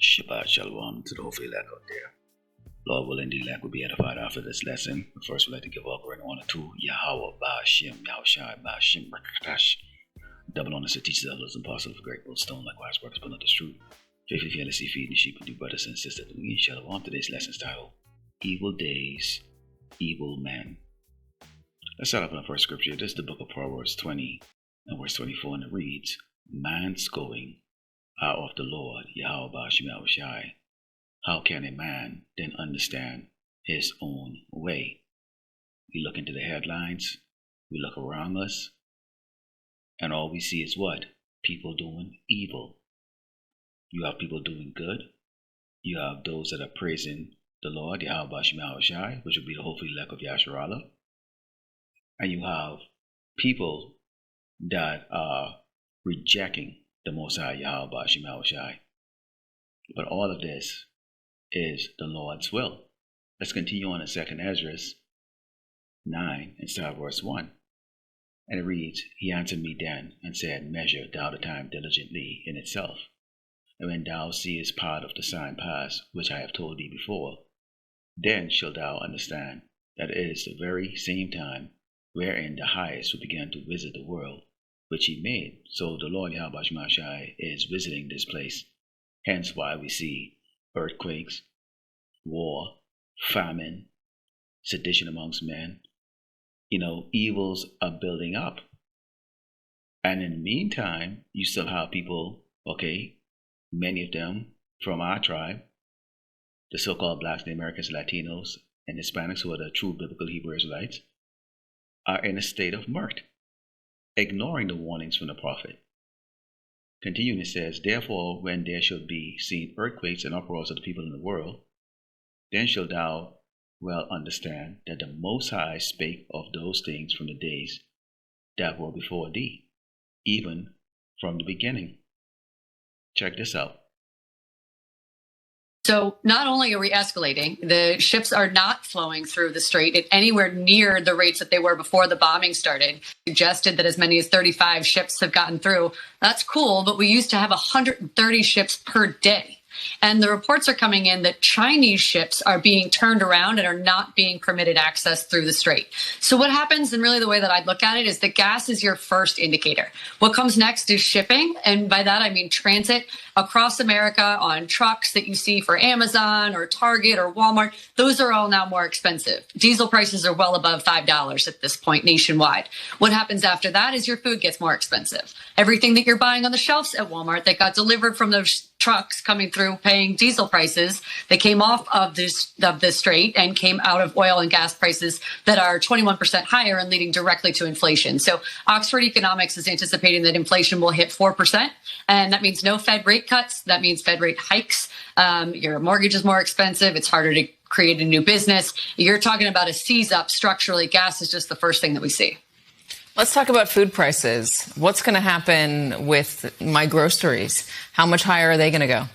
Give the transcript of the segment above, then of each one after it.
Shabbat Shalom to the whole elect out there. Lord willing, the elect will be edified after this lesson. But first, we'd like to give all glory and honor to Yahweh, Ba'ashem, Yahushai, Ba'ashem, Rakatash. Double honors to teachers, elders, and apostles of great stone, likewise, brothers, but not the truth. Faithfully, fearlessly feeding the sheep and new brothers and sisters. We Shalom. Today's lesson is titled Evil Days, Evil Men. Let's start off in the first scripture. This is the book of Proverbs 20 and verse 24, and it reads, Man's going are of the Lord, Yahweh Ba'ashem Yahushai. How can a man then understand his own way? We look into the headlines, we look around us, and all we see is what? People doing evil. You have people doing good. You have those that are praising the Lord, Yahweh Ba'ashem Yahushai, which will be the hopefully elect of Yasharallah. And you have people that are rejecting the Most High, Yahweh Ba'ashem Yahushai. But all of this is the Lord's will. Let's continue on in 2nd Ezra 9 and start verse 1. And it reads, He answered me then and said, Measure thou the time diligently in itself. And when thou seest part of the sign pass, which I have told thee before, then shalt thou understand that it is the very same time wherein the highest will begin to visit the world, which he made. So the Lord Yahweh Ba'ashem Yahushai is visiting this place. Hence why we see earthquakes, war, famine, sedition amongst men. Evils are building up. And in the meantime, you still have people, many of them from our tribe, the so-called blacks, the Americans, Latinos, and Hispanics, who are the true biblical Hebrew Israelites, are in a state of murk, ignoring the warnings from the prophet. Continuing, it says, Therefore, when there shall be seen earthquakes and uproars of the people in the world, then shalt thou well understand that the Most High spake of those things from the days that were before thee, even from the beginning. Check this out. So not only are we escalating, the ships are not flowing through the strait at anywhere near the rates that they were before the bombing started. Suggested that as many as 35 ships have gotten through. That's cool, but we used to have 130 ships per day. And the reports are coming in that Chinese ships are being turned around and are not being permitted access through the strait. So what happens, and really the way that I'd look at it, is that gas is your first indicator. What comes next is shipping. And by that, I mean transit across America on trucks that you see for Amazon or Target or Walmart. Those are all now more expensive. Diesel prices are well above $5 at this point nationwide. What happens after that is your food gets more expensive. Everything that you're buying on the shelves at Walmart that got delivered from those trucks coming through paying diesel prices, they came off of the strait and came out of oil and gas prices that are 21% higher and leading directly to inflation. So Oxford Economics is anticipating that inflation will hit 4%, and that means no Fed rate cuts. That means Fed rate hikes. Your mortgage is more expensive. It's harder to create a new business. You're talking about a seize up structurally. Gas is just the first thing that we see. Let's talk about food prices. What's going to happen with my groceries? How much higher are they going to go?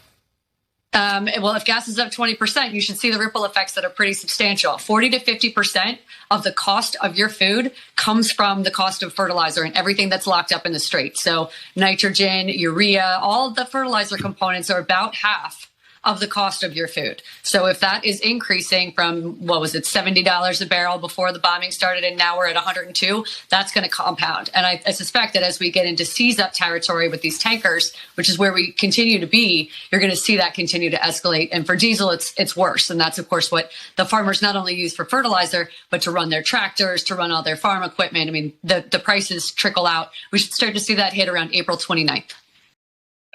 Well, if gas is up 20%, you should see the ripple effects that are pretty substantial. 40 to 50% of the cost of your food comes from the cost of fertilizer and everything that's locked up in the strait. So nitrogen, urea, all of the fertilizer components are about half of the cost of your food. So if that is increasing from, $70 a barrel before the bombing started, and now we're at 102, that's going to compound. And I suspect that as we get into seize up territory with these tankers, which is where we continue to be, you're going to see that continue to escalate. And for diesel, it's worse. And that's, of course, what the farmers not only use for fertilizer, but to run their tractors, to run all their farm equipment. I mean, the prices trickle out. We should start to see that hit around April 29th.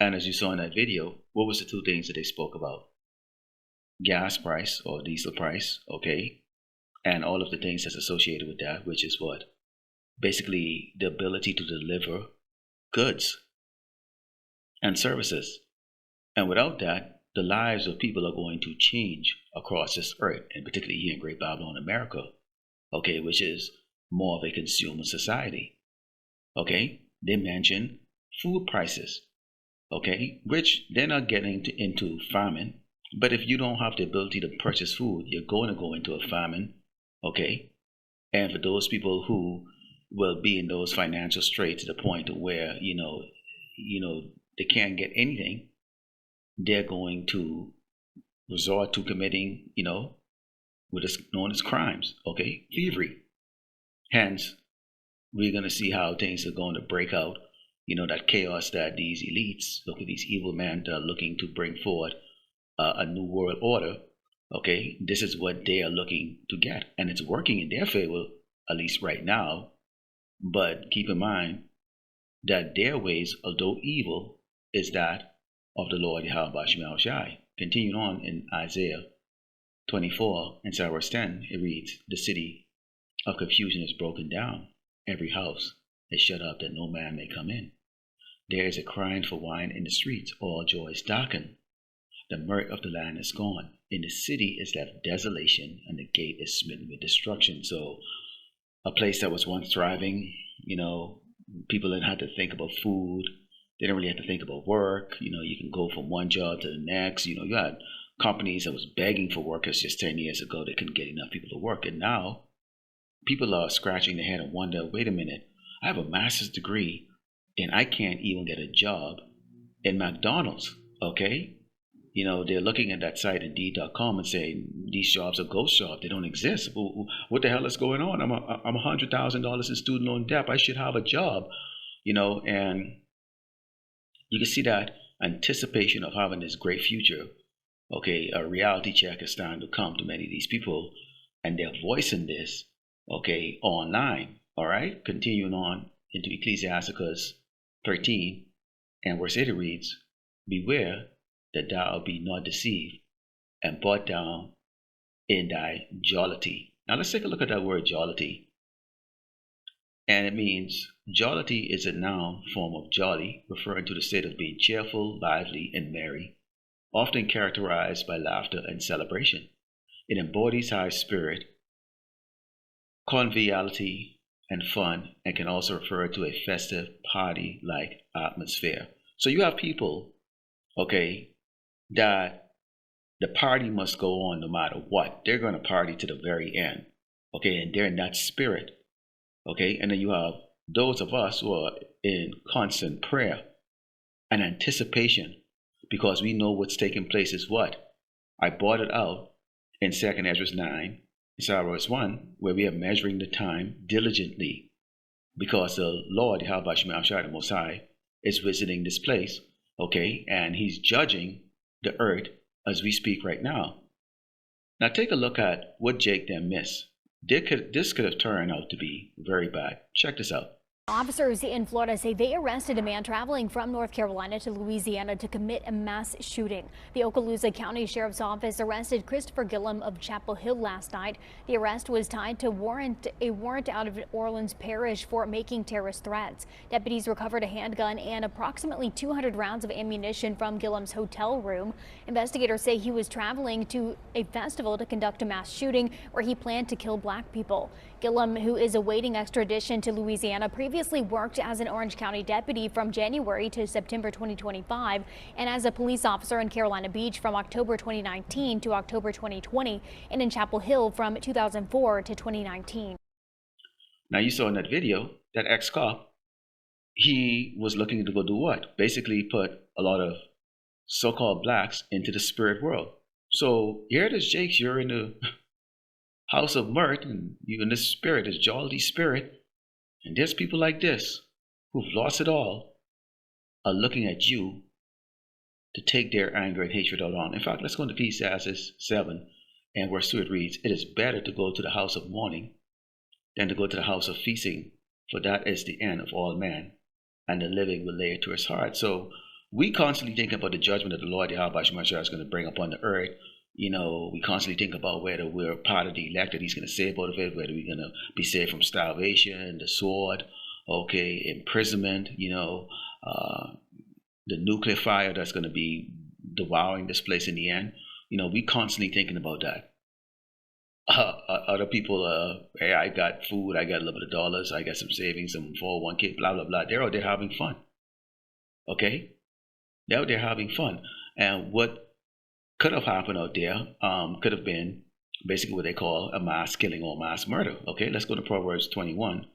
And as you saw in that video, what was the two things that they spoke about? Gas price or diesel price, and all of the things that's associated with that, which is what? Basically the ability to deliver goods and services. And without that, the lives of people are going to change across this earth, and particularly here in Great Babylon, America, which is more of a consumer society. They mention food prices. Which they're not getting into famine. But if you don't have the ability to purchase food, you're going to go into a famine. And for those people who will be in those financial straits to the point where, they can't get anything, they're going to resort to committing, what is known as crimes, okay? Thievery. Hence, we're going to see how things are going to break out, that chaos that these elites, look at these evil men that are looking to bring forward a new world order, okay? This is what they are looking to get. And it's working in their favor, at least right now. But keep in mind that their ways, although evil, is that of the Lord Yahweh Shemel Shai. Continuing on in Isaiah 24 and verse 10, it reads, "The city of confusion is broken down. Every house is shut up that no man may come in. There is a crying for wine in the streets. All joy is darkened. The mirth of the land is gone. In the city is left desolation, and the gate is smitten with destruction." So a place that was once thriving, people didn't have to think about food. They didn't really have to think about work. You can go from one job to the next. You had companies that was begging for workers just 10 years ago. They couldn't get enough people to work. And now people are scratching their head and wonder, wait a minute, I have a master's degree and I can't even get a job in McDonald's, okay? They're looking at that site, Indeed.com, and saying these jobs are ghost jobs. They don't exist. What the hell is going on? I'm $100,000 in student loan debt. I should have a job, and you can see that anticipation of having this great future. Okay, a reality check is starting to come to many of these people, and they're voicing this, okay, online. All right, continuing on into Ecclesiasticus 13, and verse 8 reads, "Beware that thou be not deceived and brought down in thy jollity." Now let's take a look at that word jollity. And it means jollity is a noun form of jolly, referring to the state of being cheerful, lively, and merry, often characterized by laughter and celebration. It embodies high spirit, conviviality, and fun, and can also refer to a festive party-like atmosphere. So you have people, okay, that the party must go on no matter what. They're going to party to the very end, okay, and they're in that spirit. Okay, and then you have those of us who are in constant prayer and anticipation, because we know what's taking place is what? I brought it out in 2nd Ezra 9, verse 1, where we are measuring the time diligently, because the Lord, Yahweh Shemel Shai, the Most High, is visiting this place, okay, and he's judging the earth as we speak right now. Now take a look at what Jake then missed. This could have turned out to be very bad. Check this out. Officers in Florida say they arrested a man traveling from North Carolina to Louisiana to commit a mass shooting. The Okaloosa County Sheriff's Office arrested Christopher Gillum of Chapel Hill last night. The arrest was tied to a warrant out of Orleans Parish for making terrorist threats. Deputies recovered a handgun and approximately 200 rounds of ammunition from Gillum's hotel room. Investigators say he was traveling to a festival to conduct a mass shooting where he planned to kill black people. Gillum, who is awaiting extradition to Louisiana, previously worked as an Orange County deputy from January to September 2025 and as a police officer in Carolina Beach from October 2019 to October 2020 and in Chapel Hill from 2004 to 2019. Now you saw in that video that ex-cop, he was looking to go do what? Basically put a lot of so-called blacks into the spirit world. So here it is, Jakes, you're in the house of mirth, and you in this spirit, this jollity spirit, and there's people like this who've lost it all are looking at you to take their anger and hatred out on. In fact, let's go into Ecclesiastes 7 and verse 2. It reads, "It is better to go to the house of mourning than to go to the house of feasting, for that is the end of all men, and the living will lay it to his heart." So we constantly think about the judgment that the Lord Yahweh Shemel Shai is going to bring upon the earth. We constantly think about whether we're part of the elect that he's going to save out of it, whether we're going to be saved from starvation, the sword, okay, imprisonment, the nuclear fire that's going to be devouring this place in the end. We constantly thinking about that. Other people, hey, I got food, I got a little bit of dollars, I got some savings, some 401k, blah, blah, blah. They're out there having fun. Okay? They're out there having fun. And what could have happened out there could have been basically what they call a mass killing or mass murder. Okay, let's go to Proverbs 21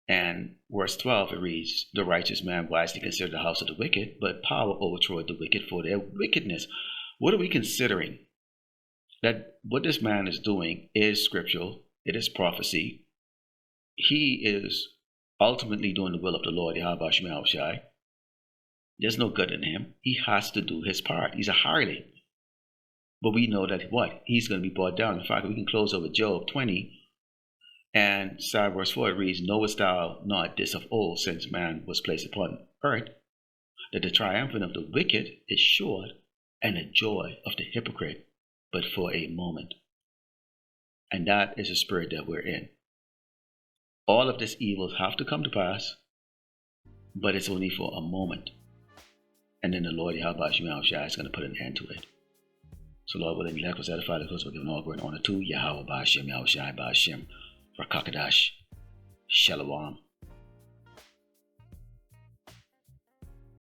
And verse 12, it reads, the righteous man wisely considered the house of the wicked, but power overthroweth the wicked for their wickedness. What are we considering? That what this man is doing is scriptural. It is prophecy. He is ultimately doing the will of the Lord, Yahweh Shema Shai. There's no good in him. He has to do his part. He's a hireling. But we know that what? He's going to be brought down. In fact, we can close over Job 20. And verse 4 reads, knowest thou not this of old, since man was placed upon earth, that the triumphant of the wicked is short, and the joy of the hypocrite but for a moment. And that is the spirit that we're in. All of this evil have to come to pass, but it's only for a moment. And then the Lord Yahweh Shema Shai is going to put an end to it. So Lord willing, let us edify the close, we're giving all glory and honor to Yahweh Ba'ashem, Yahweh Shai Ba'ashem, Rakakadash, Shalom.